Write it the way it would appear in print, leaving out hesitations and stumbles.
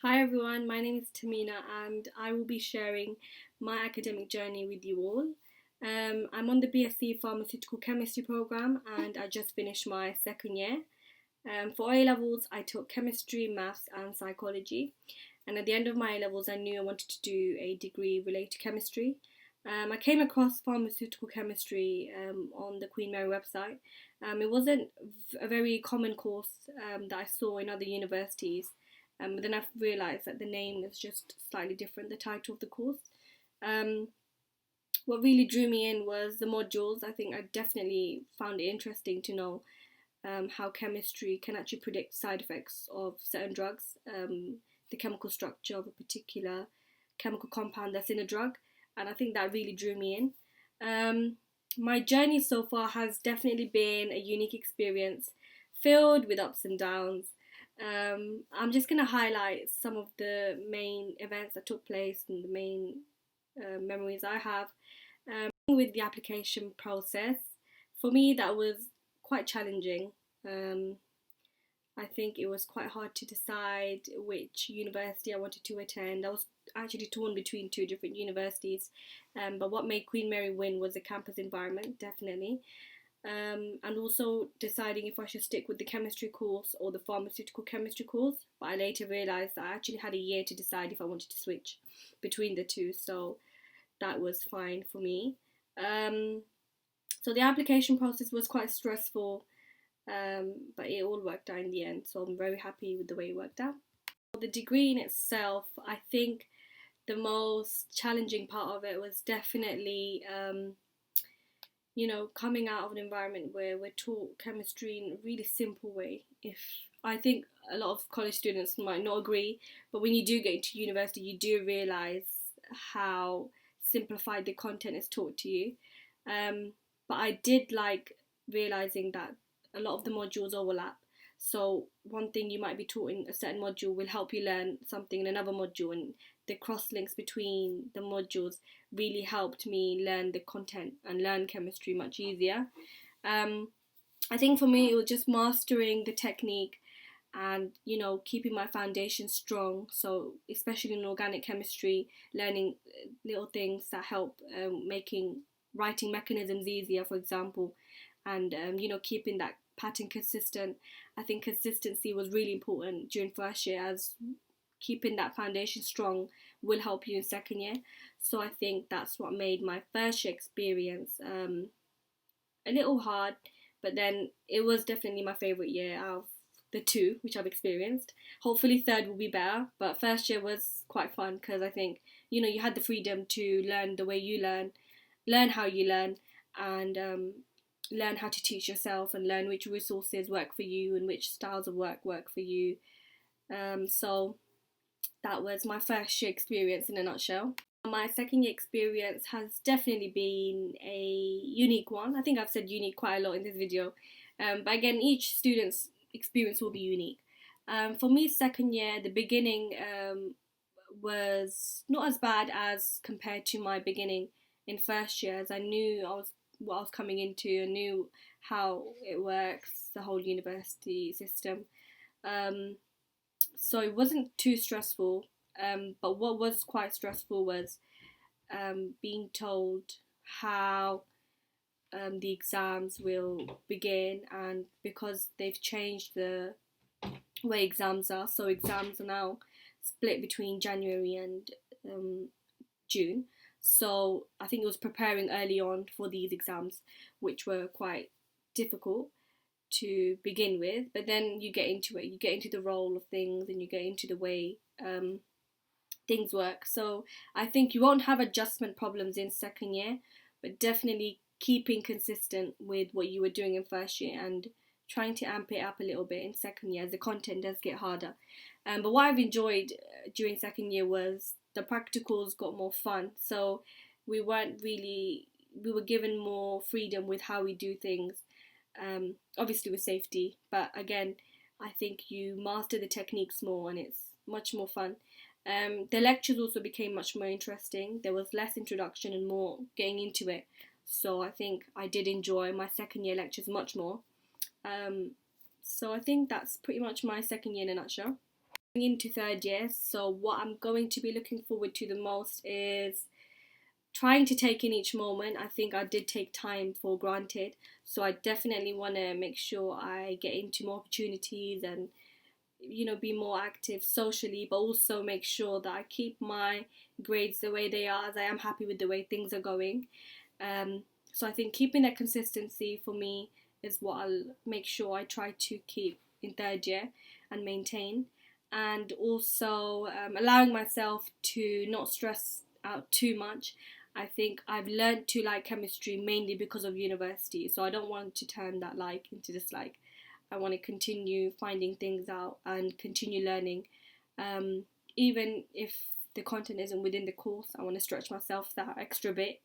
Hi everyone, my name is Tahmina and I will be sharing my academic journey with you all. I'm on the BSc Pharmaceutical Chemistry program and I just finished my second year. For A levels, I took chemistry, maths, and psychology. And at the end of my A levels, I knew I wanted to do a degree related to chemistry. I came across pharmaceutical chemistry on the Queen Mary website. It wasn't a very common course that I saw in other universities. But then I've realised that the name is just slightly different, the title of the course. Um, what really drew me in was the modules. I think I definitely found it interesting to know how chemistry can actually predict side effects of certain drugs, the chemical structure of a particular chemical compound that's in a drug, and I think that really drew me in. My journey so far has definitely been a unique experience, filled with ups and downs. I'm just going to highlight some of the main events that took place and the main memories I have. With the application process, for me, that was quite challenging. Um, I think it was quite hard to decide which university I wanted to attend. I was actually torn between two different universities, but what made Queen Mary win was the campus environment, definitely. And also deciding if I should stick with the chemistry course or the pharmaceutical chemistry course. But I later realised that I actually had a year to decide if I wanted to switch between the two, so that was fine for me. Um, so the application process was quite stressful, but it all worked out in the end, so I'm very happy with the way it worked out. The degree in itself, I think the most challenging part of it was definitely coming out of an environment where we're taught chemistry in a really simple way. If I think a lot of college students might not agree, but when you do get into university, you do realize how simplified the content is taught to you. But I did like realizing that a lot of the modules overlap. So one thing you might be taught in a certain module will help you learn something in another module, and the cross links between the modules really helped me learn the content and learn chemistry much easier. Um, I think for me it was just mastering the technique and keeping my foundation strong. So especially in organic chemistry, learning little things that help making writing mechanisms easier, for example, and keeping that pattern consistent. I think consistency was really important during first year, as keeping that foundation strong will help you in second year. So I think that's what made my first year experience a little hard, but then it was definitely my favourite year out of the two which I've experienced. Hopefully third will be better, but first year was quite fun because I think you had the freedom to learn the way you learn how you learn, and learn how to teach yourself and learn which resources work for you and which styles of work for you. So that was my first year experience in a nutshell. My second year experience has definitely been a unique one. I think I've said unique quite a lot in this video, but again, each student's experience will be unique. For me, second year, the beginning was not as bad as compared to my beginning in first year, as I knew what I was coming into. I knew how it works, the whole university system. Um, so it wasn't too stressful. But what was quite stressful was being told how the exams will begin, and because they've changed the way exams are, so exams are now split between January and June. So I think it was preparing early on for these exams, which were quite difficult to begin with, but then you get into it, you get into the role of things, and you get into the way things work. So I think you won't have adjustment problems in second year, but definitely keeping consistent with what you were doing in first year and trying to amp it up a little bit in second year as the content does get harder. But what I've enjoyed during second year was the practicals got more fun. So we weren't really, we were given more freedom with how we do things, obviously with safety, but again, I think you master the techniques more and it's much more fun. The lectures also became much more interesting. There was less introduction and more getting into it. So I think I did enjoy my second year lectures much more. So I think that's pretty much my second year in a nutshell. into third year, so what I'm going to be looking forward to the most is trying to take in each moment. I think I did take time for granted, so I definitely want to make sure I get into more opportunities and be more active socially, but also make sure that I keep my grades the way they are, as I am happy with the way things are going. So I think keeping that consistency for me is what I'll make sure I try to keep in third year and maintain, and also allowing myself to not stress out too much. I think I've learned to like chemistry mainly because of university, so I don't want to turn that like into dislike. I want to continue finding things out and continue learning. Even if the content isn't within the course, I want to stretch myself that extra bit